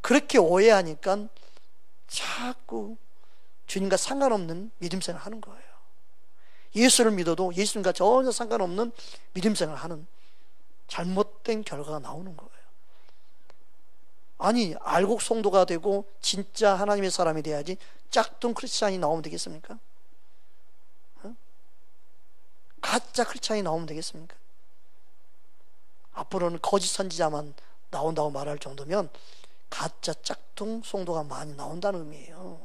그렇게 오해하니까 자꾸 주님과 상관없는 믿음생활을 하는 거예요. 예수를 믿어도 예수님과 전혀 상관없는 믿음생활을 하는 잘못된 결과가 나오는 거예요. 아니, 알곡 성도가 되고 진짜 하나님의 사람이 돼야지 짝퉁 크리스찬이 나오면 되겠습니까? 가짜 크리스찬이 나오면 되겠습니까? 앞으로는 거짓 선지자만 나온다고 말할 정도면 가짜 짝퉁 성도가 많이 나온다는 의미예요.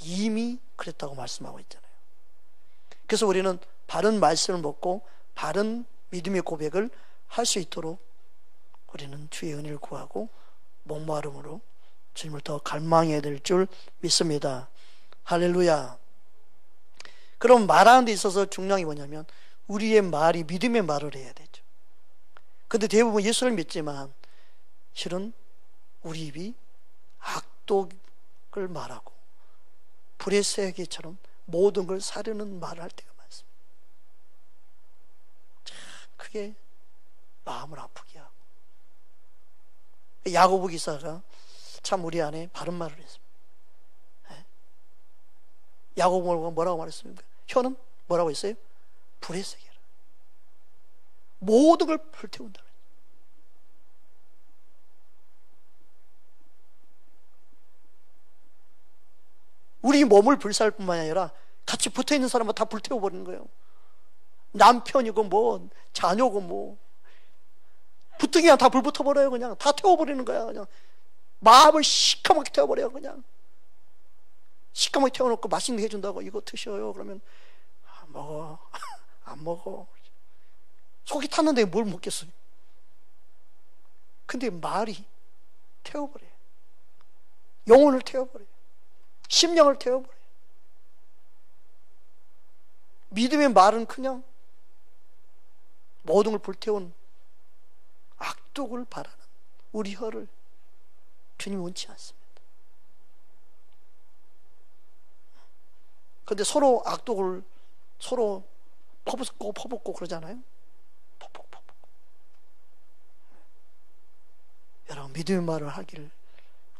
이미 그랬다고 말씀하고 있잖아요. 그래서 우리는 바른 말씀을 먹고 바른 믿음의 고백을 할 수 있도록 우리는 주의 은혜를 구하고 목마름으로 주님을 더 갈망해야 될 줄 믿습니다. 할렐루야. 그럼 말하는 데 있어서 중요한 게 뭐냐면 우리의 말이 믿음의 말을 해야 되죠. 근데 대부분 예수를 믿지만 실은 우리 입이 악독을 말하고 불의 세계처럼 모든 걸 사려는 말을 할 때가 많습니다. 그게 마음을 아프게 하고. 야고보 기사가 참 우리 안에 바른 말을 했습니다. 야고보가 뭐라고 말했습니까? 혀는 뭐라고 했어요? 불의 세계라. 모든 걸 불태운다. 우리 몸을 불살 뿐만 아니라 같이 붙어있는 사람은 다 불태워버리는 거예요. 남편이고 뭐 자녀고 뭐 붙으기만 다 불 붙어버려요. 그냥 다 태워버리는 거야. 그냥 마음을 시커멓게 태워버려요. 그냥 시커멓게 태워놓고 맛있는 게 해준다고 이거 드셔요. 그러면 먹어. 안 먹어. 속이 탔는데 뭘 먹겠어요. 근데 말이 태워버려요. 영혼을 태워버려요. 심령을 태워버려요. 믿음의 말은 그냥 모든 걸 불태운 악독을 바라는 우리 혀를 주님이 원치 않습니다. 그런데 서로 악독을 서로 퍼붓고 그러잖아요. 퍼붓고. 여러분, 믿음의 말을 하기를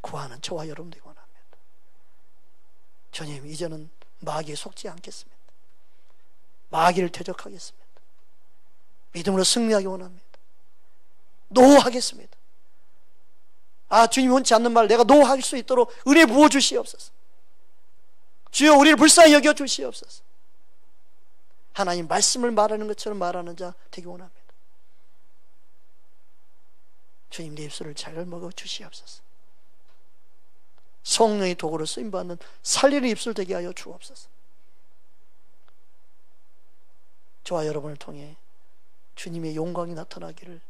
구하는 저와 여러분들이 원합니다. 주님, 이제는 마귀에 속지 않겠습니다. 마귀를 대적하겠습니다. 믿음으로 승리하기 원합니다. 노하겠습니다. 주님이 원치 않는 말 내가 노할 수 있도록 은혜 부어주시옵소서. 주여, 우리를 불쌍히 여겨주시옵소서. 하나님 말씀을 말하는 것처럼 말하는 자 되기 원합니다. 주님, 내 입술을 잘 먹어주시옵소서. 성령의 도구로 쓰임받는 살리는 입술 되게 하여 주옵소서. 저와 여러분을 통해 주님의 영광이 나타나기를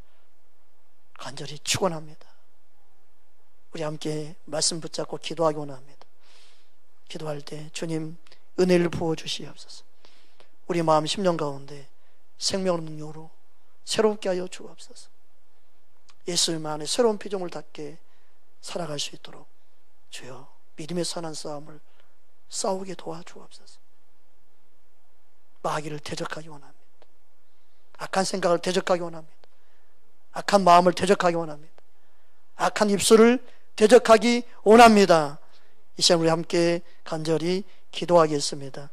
간절히 축원합니다. 우리 함께 말씀 붙잡고 기도하기 원합니다. 기도할 때 주님 은혜를 부어주시옵소서. 우리 마음 심령 가운데 생명의 능력으로 새롭게 하여 주옵소서. 예수님 안에 새로운 피조물 닿게 살아갈 수 있도록 주여 믿음의 선한 싸움을 싸우게 도와주옵소서. 마귀를 대적하기 원합니다. 악한 생각을 대적하기 원합니다. 악한 마음을 대적하기 원합니다. 악한 입술을 대적하기 원합니다. 이 시간 우리 함께 간절히 기도하겠습니다.